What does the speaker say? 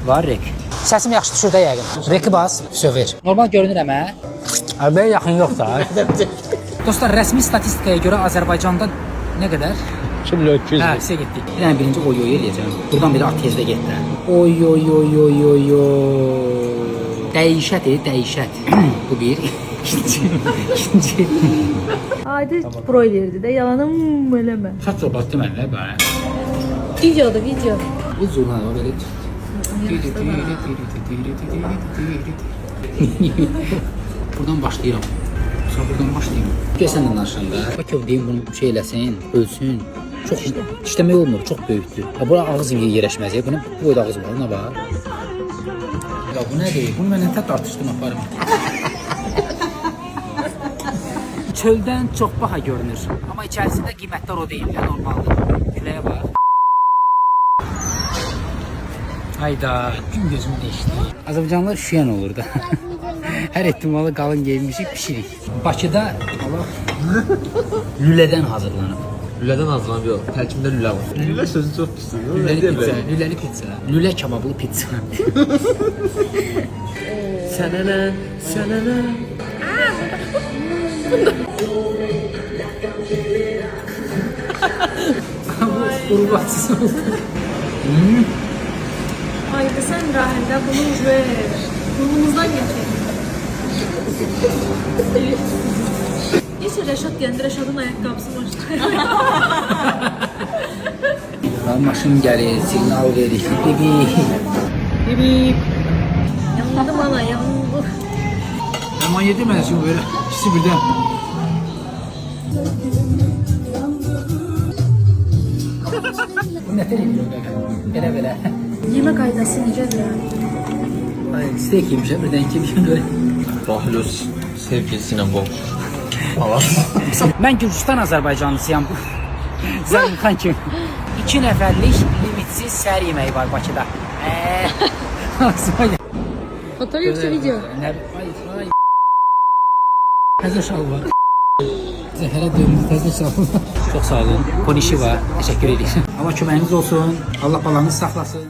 var rek. Səsim yaxşı düşür də yəqin. Reki bas, söver. Normal görünür əmə. Əlbəttə yaxın yox da. Dostlar, rəsmi statistikaya görə Azərbaycanda nə qədər? Şimdi 200. Hə, sizə getdik. Bir dənə birinci oy eləyəcəm. Buradan biri at tezdə getdi. Oy. Dəyişət, dəyişət. Bu bir. İkinci. Adi broilerdi de yalanım eləmə. Saç sobatdı mənlə belə. Videoda video. Bu zurna o belə. Buradan başlayıram. Sonra buradan başlayayım. Gəl səndən danışanda. Bakov deyim bunu şey eləsin, ölsün. Çox işləmək olmur, çox böyükdür. Ya bura ağız yerləşməz ya. Bunun bu boyda ağız var, nə var? Ya bu nədir? Bunu məndən tək tartışdım aparım. Çöldən çox baha görünür. Amma içərisində qiymətlər o deyil, normaldır. Güləyə bax. Hayda, gün gözümü değişti. Azərbaycanlılar üşüyən olur da. Hər ehtimalı qalın geyinmişik, pişirik. Bakıda lülədən hazırlanıb. Lülədən hazırlanıb yox. Tərkibində lülə var. Lülə sözü çox pisdir. Lüləli pizza. Lülə kabablı pizza. Sənənə. Qurbatsız oldu. Haydi sen Rahil'de bunu ver. Burnumuzdan geçelim. Neyse Reşat geldi. Reşat'ın ayakkabısı var. Maşın gəlir, signal verir. Bibi. Yandım ana yandım. Aman yedi mən şimdi böyle. İkisi birden. Bu ne televizyon böyle. Yemek aydası necədir ya? Ay, steak yemişəm birdən iki bir böyle. Rahil öz sevgilisiyle boğuşur. Allah. Mən Gürcistan Azərbaycanlısıyam. Zəlimxan kimi. 2 nəfərlik limitsiz səhər yeməyi var Bakıda. Fotoğraf yoksa video. Ay. Təzə şal var. Zəhərə dönmüş təzə şal var. Çox sağ olun. Konişi var. Təşəkkür edirəm. Allah köməyiniz olsun. Allah balanızı saxlasın.